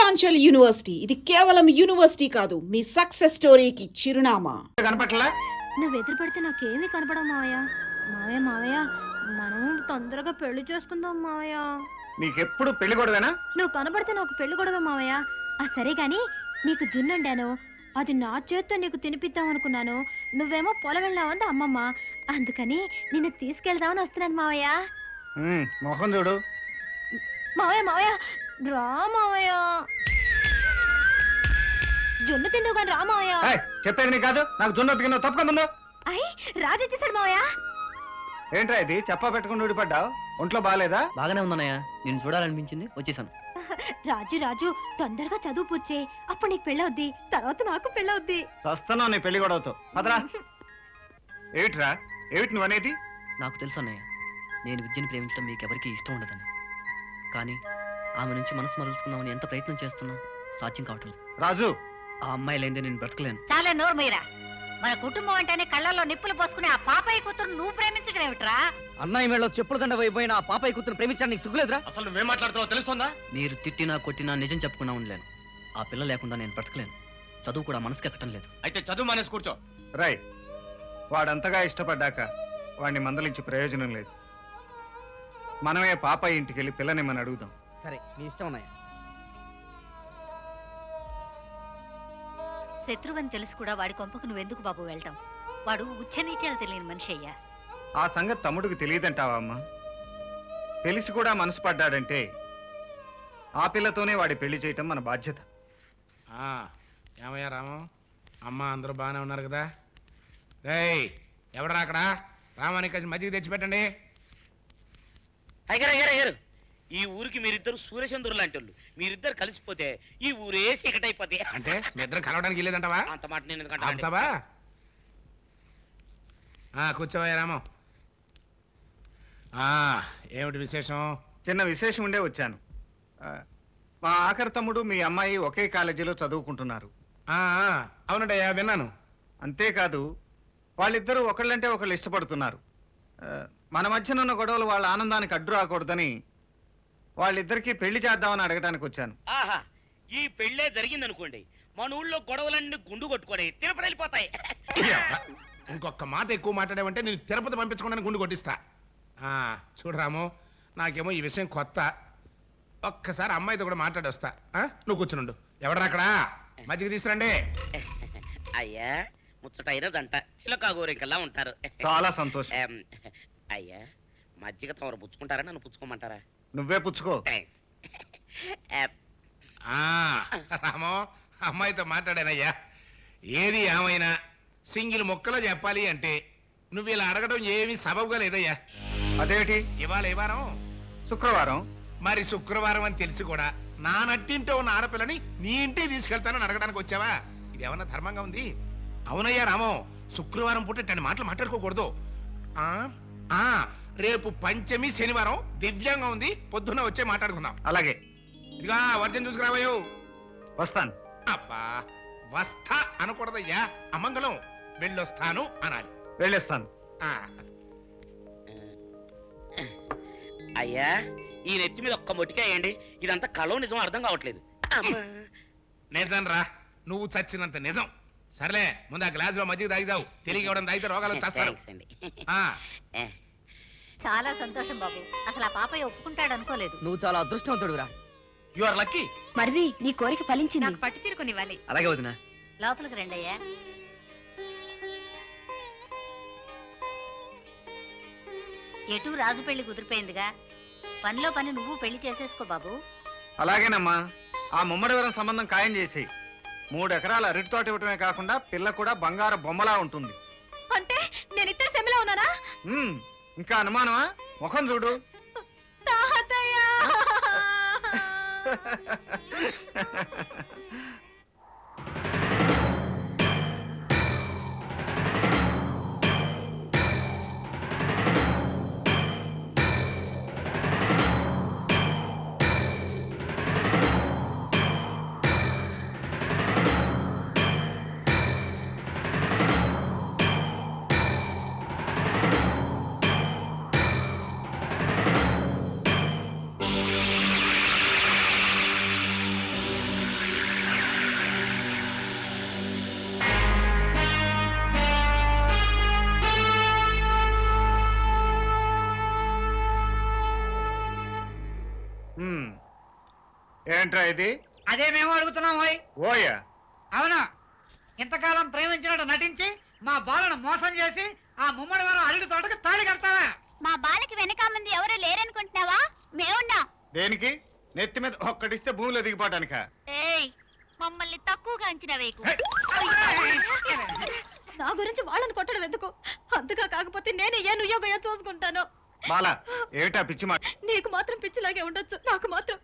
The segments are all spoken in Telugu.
విద్యాంచల్ యూనివర్సిటీ ఇది కేవలం యూనివర్సిటీ కాదు, మీ సక్సెస్ స్టోరీకి చిరునామా. కనపట్లా? నువ్వు ఎదురు పడితే నాకేమీ కనపడవు మావయ్య. మావయ్య మావయ్య, మనం తొందరగా పెళ్లి చేసుకుందాం మావయ్య. నీకెప్పుడు పెళ్లి గొడవేనా? నువ్వు కనపడితే నాకు పెళ్లి గొడవ మావయ్య. సరే గాని నీకు జున్నుండాను, అది నా చేత్తో నీకు తినిపిద్దాం అనుకున్నాను. నువ్వేమో పొలం వెళ్ళావంది అమ్మమ్మ, అందుకని నిన్ను తీసుకెళ్దామని వస్తున్నాను మావయ్య. మొహం చూడు. మావయ్య మావయ్య రా మావయ్య, జున్ను తిందువు కానీ రా మావయ్య. చెప్పేది నీ కాదు, నాకు జున్ను తిన్నావు తప్పకుండా. అయ్యి రాజేసాడు మావయ్య. ఏంట్రా ఇది చెప్పా పెట్టుకుని ఊడిపడ్డావు? ఒంట్లో బాగాలేదా? బాగానే ఉందన్నయ్య, నేను చూడాలనిపించింది వచ్చేసాను. రాజు రాజు తొందరగా చదువు పూర్చే, అప్పుడు నీకు పెళ్ళవుద్ది, తర్వాత నాకు పెళ్ళవుద్ది. వస్తున్నావు నీ పెళ్లి గొడవతో. పదరా. ఏమిట్రా ఏమిటి నువ్వు అనేది? నాకు తెలుసు అన్నయ్య, నేను విద్యను ప్రేమించడం మీకు ఎవరికీ ఇష్టం ఉండదని. కానీ ఆమె నుంచి మనసు మరల్చుకుందామని ఎంత ప్రయత్నం చేస్తున్నా సాధ్యం కావట్లేదు. రాజు, ఆ అమ్మాయి లేదే నేను బ్రతకలేను. చాలే నోరు మీరా. మన కుటుంబం అంటేనే కళ్ళల్లో నిప్పులు పోసుకుని ఆ పాపయ్య కూతురు నువ్వు ప్రేమించడం ఏమిట్రా? అన్నయ్య మేడలో చెప్పుల దండ అయిపోయిన ఆ పాపయ్య కూతురు ప్రేమించడానికి నీకు సిగ్గులేదురా? అసలు నువ్వేం మాట్లాడుతున్నావు తెలుస్తుందా? మీరు తిట్టినా కొట్టినా నిజం చెప్పుకున్నా ఉండలేను. ఆ పిల్ల లేకుండా నేను బ్రతకలేను. చదువు కూడా మనసుకి ఎక్కటం లేదు. అయితే చదువు మానేసి కూర్చో. రై, వాడంతగా ఇష్టపడ్డాక వాడిని మందలించి ప్రయోజనం లేదు. మనమే పాపయ్య ఇంటికి వెళ్ళి పిల్లని మనం అడుగుదాం. సరే, నీ ఇష్టం అన్నయ్య. శత్రువని తెలుసు కూడా వాడి కొంపకు నువ్వెందుకు బాబు వెళ్ళటం? వాడు ఉచ్చనీచాలు తెలియని మనిషి అయ్యా. ఆ సంగతి తమ్ముడికి తెలియదంటావా అమ్మా? తెలిసి కూడా మనసు పడ్డాడంటే ఆ పిల్లతోనే వాడి పెళ్లి చేయటం మన బాధ్యత. ఏమయ్యా రామం, అమ్మ అందరూ బాగానే ఉన్నారు కదా? రేయ్, ఎవడరా అక్కడ? రామానికి కొంచెం మజ్జిగ తెచ్చిపెట్టండి. అయ్యారు, ఈ ఊరికి మీరిద్దరు సూర్యచంద్రులు లాంటి వాళ్ళు. మీరిద్దరు కలిసిపోతే ఈ ఊరే చీకటైపోతే. అంటే మీ ఇద్దరు కలవడానికి వెళ్ళేదంటావా? అంత మాట నేను ఆపుతావా? కూర్చోవయ్యా రామం. ఏమిటి విశేషం? చిన్న విశేషం ఉండే వచ్చాను. మా ఆఖరి తమ్ముడు మీ అమ్మాయి ఒకే కాలేజీలో చదువుకుంటున్నారు. అవునండయ్యా, విన్నాను. అంతేకాదు, వాళ్ళిద్దరూ ఒకళ్ళంటే ఒకళ్ళు ఇష్టపడుతున్నారు. మన మధ్యన ఉన్న గొడవలు వాళ్ళ ఆనందానికి అడ్డు రాకూడదని వాళ్ళిద్దరికీ పెళ్లి చేద్దామని అడగడానికి వచ్చాను. ఆహా, ఈ పెళ్ళే జరిగిందనుకోండి, మన ఊళ్ళో గొడవలన్నీ గుండు కొట్టుకొని తిరుపతి వెళ్ళిపోతాయి. ఇంకొక మాట ఎక్కువ మాట్లాడావంటే నేను తిరుపతి పంపించకుండా గుండు కొట్టిస్తా. చూడు రాము, నాకేమో ఈ విషయం కొత్త. ఒక్కసారి అమ్మాయితో కూడా మాట్లాడి వస్తా. నువ్వు కూర్చునుండు. ఎవడరా అక్కడ? మజ్జిగ తీసుకురండి. అయ్యా, ముచ్చటైనదంట, చిలకా గోరింకల్లా ఉంటారు. చాలా సంతోషం. అయ్యా, మజ్జిగ తమరు పుచ్చుకుంటారా, నన్ను పుచ్చుకోమంటారా? నువ్వే పుచ్చుకో. రామో, అమ్మాయితో మాట్లాడానయ్యా. ఏది ఏమైనా సింగిల్ మొక్కలో చెప్పాలి అంటే నువ్వు ఇలా అడగడం ఏమీ సబబుగా లేదయ్యా. అదేమిటి? ఇవాళ ఏ వారం? శుక్రవారం. మరి శుక్రవారం అని తెలిసి కూడా నా నట్టింటో ఉన్న ఆడపిల్లని నీ ఇంటికి తీసుకెళ్తానని అడగడానికి వచ్చావా? ఇది ఏమన్నా ధర్మంగా ఉంది? అవునయ్యా రామో, శుక్రవారం పూట ఇట్లాంటి మాటలు మాట్లాడుకోకూడదు. రేపు పంచమి శనివారం దివ్యంగా ఉంది, పొద్దున్న వచ్చే మాట్లాడుకుందాం. అలాగే. ఇదిగా వర్జన్ చూసుకురావయ్యో. వస్తాను. అబ్బా, వస్తా అనకూడదయ్యా, అమంగళం. వెళ్ళొస్తాను అనాలి. వెళ్ళేస్తాను. అయ్యా, ఈ నెత్తి మీద ఒక్క మొట్టికాయండి, ఇదంతా కలో నిజం అర్థం కావట్లేదు. నిజం రా, నువ్వు చచ్చినంత నిజం. సర్లే, ముందు ఆ గ్లాసులో మజ్జిగ తాగిదావు. తెలియక తాగితే రోగాలు వచ్చేస్తారు. చాలా సంతోషం బాబు, అసలు ఆ పాపయ్య ఒప్పుకుంటాడు అనుకోలేదు. నువ్వు చాలా అదృష్టవంతుడురా. You are lucky. మరిది, నీ కోరిక ఫలించింది. నాకు పట్టు తీరుకొని ఇవ్వాలి. అలాగే వదినా. లోపలికి రండి అయ్యా. ఎటు రాజు పెళ్లి కుదిరిపోయిందిగా, పనిలో పని నువ్వు పెళ్లి చేసేసుకో బాబు. అలాగేనమ్మా. ఆ ముమ్మడివరం సంబంధం ఖాయం చేసి 3 ఎకరాల అరటి తోట ఇవ్వటమే కాకుండా పిల్ల కూడా బంగారు బొమ్మలా ఉంటుంది. అంటే నేను ఇద్దరు సెమిలో ఉన్నానా? ఇంకా అనుమానమా? ముఖం చూడు. ఏంట్రా ఇది? అదే మేము అడుగుతున్నాం ఓయ్. ఓయా? అవును, ఇంతకాలం ప్రేమించినట్టు నటించి మా బాలను మోసం చేసి ఆ ముమ్మడి వారం అల్లుడి తోటకు తాళి కడతావా? మా బాలకి వెనక మంది ఎవరు లేరనుకుంటున్నావా? మేమున్నాం. దేనికి? నెత్తి మీద ఒక్కటిస్తే భూమిలో దిగిపోవటానికా? ఏయ్, మమ్మల్ని తక్కువగా అంచనా వేయకు. నా గురించి వాళ్ళని కొట్టడం ఎందుకు? అంతగా కాకపోతే నేను ఏ నుయ్యోగయో చూసుకుంటాను. బాలా, ఏమిటా పిచ్చి మాట? నీకు మాత్రం పిచ్చిలాగే ఉండొచ్చు, నాకు మాత్రం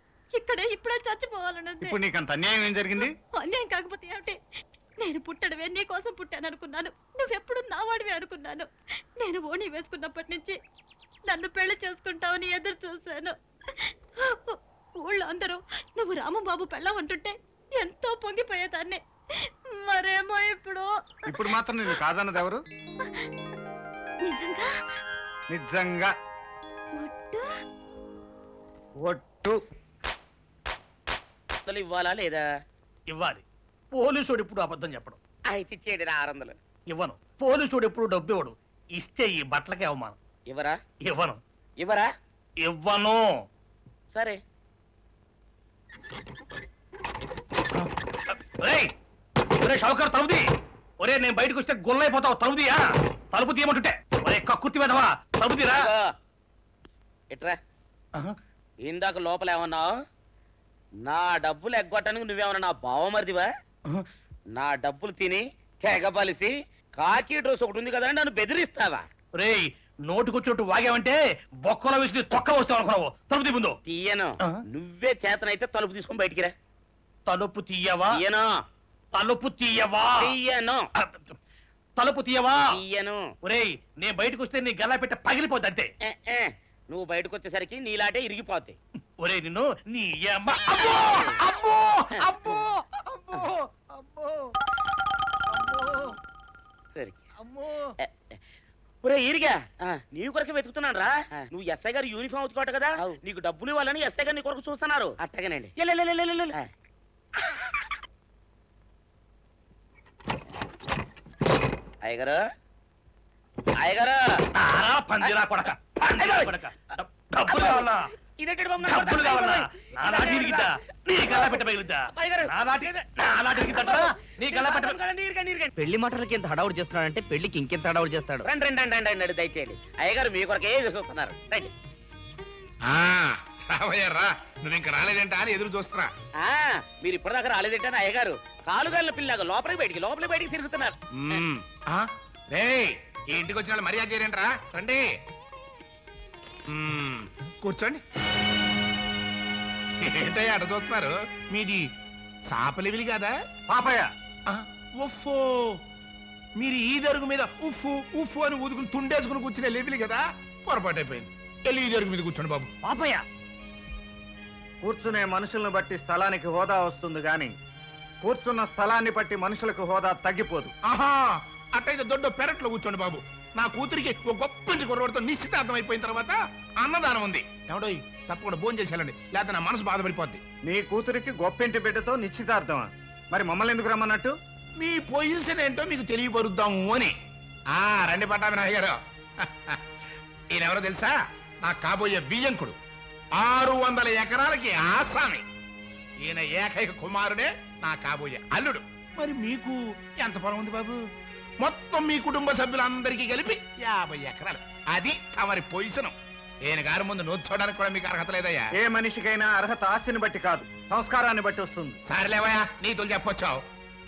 ఇప్పుడే చచ్చిపోవాలన్నది. ఇప్పుడు నీకంత అన్యాయం ఏం జరిగింది? అన్యాయం కాకపోతే ఏమిటి? నేను పుట్టడమే నీ కోసం పుట్టాను అనుకున్నాను. నువ్వెప్పుడు నా వాడివే అనుకున్నాను. నేను ఓణి వేసుకున్నప్పటి నుంచి నన్ను పెళ్లి చేసుకుంటావని ఎదురు చూశాను. ఊళ్ళో అందరూ నువ్వు రామబాబు పెళ్ళం అంటుంటే ఎంతో పొంగిపోయేదాన్ని. మరేమో ఇప్పుడు మాత్రం నేను కాదన్నది ఎవరు? నిజంగా నిజంగా ఒట్టు. అసలు ఇవ్వాలా లేదా? ఇవ్వాలి. పోలీసుడు ఇప్పుడు అబద్ధం చెప్పడం. అయితే ఇచ్చేయండి 600. ఇవ్వను. పోలీసుడు ఎప్పుడు డబ్బు ఇవ్వడు. ఇస్తే ఈ బట్టలకే అవమానం. ఇవ్వరా? ఇవ్వను. ఇవ్వరా? ఇవ్వను. సరే. షౌకర్ తలుపుది. ఒరే, నేను బయటకు వస్తే గొల్లైపోతావు. తలుపుదియా? తలుపు తీయమంటుంటే ఒరే కక్కుర్తి వెధవా, తలుపు తీరా. ఇట్రా. ఇందాక లోపల ఏమన్నావు? నా డబ్బులు ఎగ్గొట్టడానికి నువ్వేమన్నా నా బావమరిదివా? నా డబ్బులు తిని తెగబలిసి కాకి డ్రెస్ ఒకటి ఉంది కదా నన్ను బెదిరిస్తావా? రేయ్, నోటుకొచ్చినట్టు వాగావంటే బొక్కలో వేసి తొక్క వస్తావు అనుకున్నావు. తలుపు తీ ముందు. తీయను. నువ్వే చేతనైతే తలుపు తీసుకొని బయటికి రా. తలుపు తీయవా? తీయను. తలుపు తీయవా? తీయను. తలుపు తీయవా? తీయను. ఒరేయ్, నేను బయటకు వస్తే నీ గల్లా పెట్ట పగిలిపోద్ది అంతే. నువ్వు బయటకు వచ్చేసరికి నీలాటే ఇరిగిపోతాయి. ఒరే, నిన్ను నీ అమ్మ. అబ్బో అబ్బో అబ్బో అబ్బో అబ్బో సరే. అమ్మో. ఒరే ఈరిగా, నీ కొరకు వెతుకుతున్నాను రా. నువ్వు ఎస్ఐ గారు యూనిఫామ్ అవుతుకోట కదా, నీకు డబ్బులు ఇవ్వాలని ఎస్ఐ గారు నీ కొరకు చూస్తున్నారు. అట్టగానండి. అయ్యగారు, అయ్యగారు, పందిరా కొడక, పందిరా కొడక. డబ్బులు కావాలా? ఇదేంటి బాబు? డబ్బులు కావాలా? నా నాటి ఇరిగిద్దా? నీ గల్లా పెట్ట పగిలిద్దా? నా నాటి ఇరిగిద్దా? నీ గల్లా పెట్ట. పెళ్లి మాటలకి ఎంత హడావుడు చేస్తున్నాడంటే పెళ్లికి ఇంకెంత హడావుడు చేస్తాడు. రండి రండి రండి రండి, దయచేయండి. అయ్యగారు మీ కొరకే చూస్తున్నారు. రండి. రావయ్యారా, నువ్వు ఇంకా రాలేదంటా అని ఎదురు చూస్తున్నా. మీరు ఇప్పటిదాకా రాలేదంటే అయ్యగారు కాలుగాళ్ళ పిల్లగా లోపలికి బయటికి తిరుగుతున్నారు. ఈ ఇంటికి వచ్చిన వాళ్ళు మర్యాద చేయరంటరా. రండి, కూర్చోండి. ఏంటయ్యా అట చూస్తున్నారు? మీది చాపలివిలి కదా? పాపయ్య. ఉఫ్ఫో, మీరు ఈ దరుగు మీద ఉఫ్ఫు ఉఫ్ఫు అని ఊదుకుని తుండేసుకుని కూర్చునే లెవిలి కదా? పొరపాటు అయిపోయింది. వెళ్ళి ఈ దరుగు మీద కూర్చోండి బాబు. పాపయ్య, కూర్చునే మనుషులను బట్టి స్థలానికి హోదా వస్తుంది గాని కూర్చున్న స్థలాన్ని బట్టి మనుషులకు హోదా తగ్గిపోదు. ఆహా, అట్టయితే దొడ్డ పెరట్లో కూర్చోండి బాబు. నా కూతురికి ఒక గొప్ప కుర్రవాడితో నిశ్చితార్థం అయిపోయిన తర్వాత అన్నదానం ఉంది. ఎవడో తప్పకుండా భోజనం చేసేయాలండి, లేకపోతే నా మనసు బాధపడిపోద్ది. నీ కూతురికి గొప్పింటి బిడ్డతో నిశ్చితార్థమా? మరి మమ్మల్ని ఎందుకు రమ్మన్నట్టు? మీ పొజిషన్ ఏంటో మీకు తెలియపరుద్దాము అని. రండి పట్టామి నాయ్ గారు. ఈయనెవరో తెలుసా? నా కాబోయే బియ్యంకుడు. 600 ఎకరాలకి ఆసామి. ఈయన ఏకైక కుమారుడే నా కాబోయే అల్లుడు. మరి మీకు ఎంత పొలం ఉంది బాబు? మొత్తం మీ కుటుంబ సభ్యులందరికీ కలిపి 50 ఎకరాలు. అది తమరి పొజిషన్. ఈయన గారి ముందు నోచుకోవడానికి కూడా మీకు అర్హత లేదయ్యా. ఏ మనిషికైనా అర్హత ఆస్తిని బట్టి కాదు, సంస్కారాన్ని బట్టి వస్తుంది. సరేలేవయ్యా, నీతులు చెప్పొచ్చావు.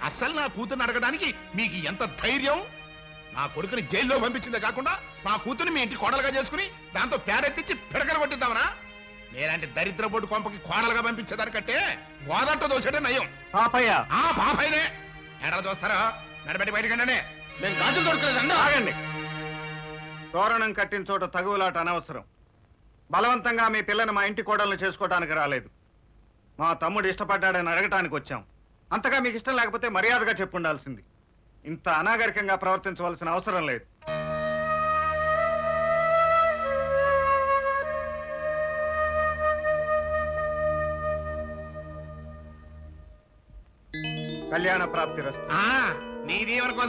అస్సలు నా కూతుర్ని అడగడానికి మీకు ఎంత ధైర్యం? నా కొడుకుని జైల్లో పంపించిందే కాకుండా నా కూతుర్ని మీ ఇంటి కోడలుగా చేసుకుని దాంతో పేడెత్తించి పిడకలు కొట్టిద్దామనా? నేలాంటి దరిద్ర బొడ్డు కొంపకి కోడలుగా పంపించేదానికంటే గోదట్ట దోసేటే నయం. పాపయ్య. పాపయ్యనే ఎడలు చూస్తారా? నడబెట్టి బయటకండి. నేను గాజులు దొరకలేదండి. ఆగండి. తోరణం కట్టిన చోట తగువులాట అనవసరం. బలవంతంగా మీ పిల్లని మా ఇంటి కోడలను చేసుకోవడానికి రాలేదు. మా తమ్ముడు ఇష్టపడ్డాడని అడగటానికి వచ్చాం. అంతగా మీకు ఇష్టం లేకపోతే మర్యాదగా చెప్పుండాల్సింది. ఇంత అనాగరికంగా ప్రవర్తించవలసిన అవసరం లేదు. కళ్యాణ ప్రాప్తి రస్తు. నీదేమనుకో